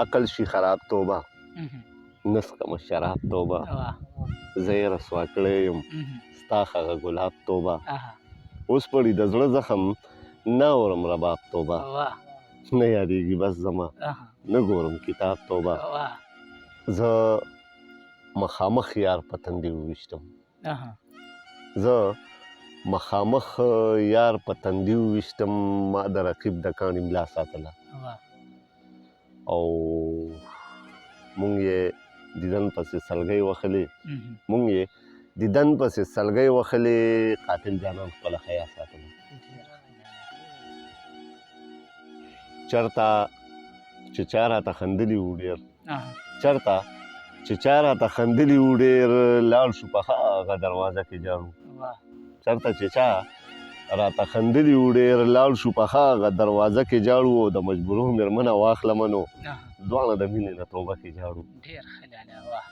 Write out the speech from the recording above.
عقل شي خراب توبه مهم. نسکمه شراب توبه واه. زه یې رسوا کړی یم مهم. ستا هغه ګلاب توبه اها. اوس پړي د زړه زخم نه اورم رباب توبه واه. نه یادېږي بس زما اها. نه ګورم کتاب توبه واه. زه مخامخ یار په تندي وویشتم اها. زه مخامخ یار په تندي وویشتم ما د رقیب د کاڼي ملا ساتله واه. او مونږ یې دیدن پسې سلګۍ وهلې مهم. مونږ یې دیدن پسې سلګۍ وهلې قاتل جانان خپله حیا ساتله چېرته چې چا راته خندلي وو ډېر اها. چېرته چې چا راته خندلي وو ډېر لاړ شو په هغه دروازه کې جاړو واه. چېرته چې چا راته خندلي وو ډېر لاړ شو په هغه دروازه کې جاړو او د مجبورو مېرمنه واخلمه نو اها. دواړه د مینې نه توبه کې جاړو ډېر ښه لاله. واه.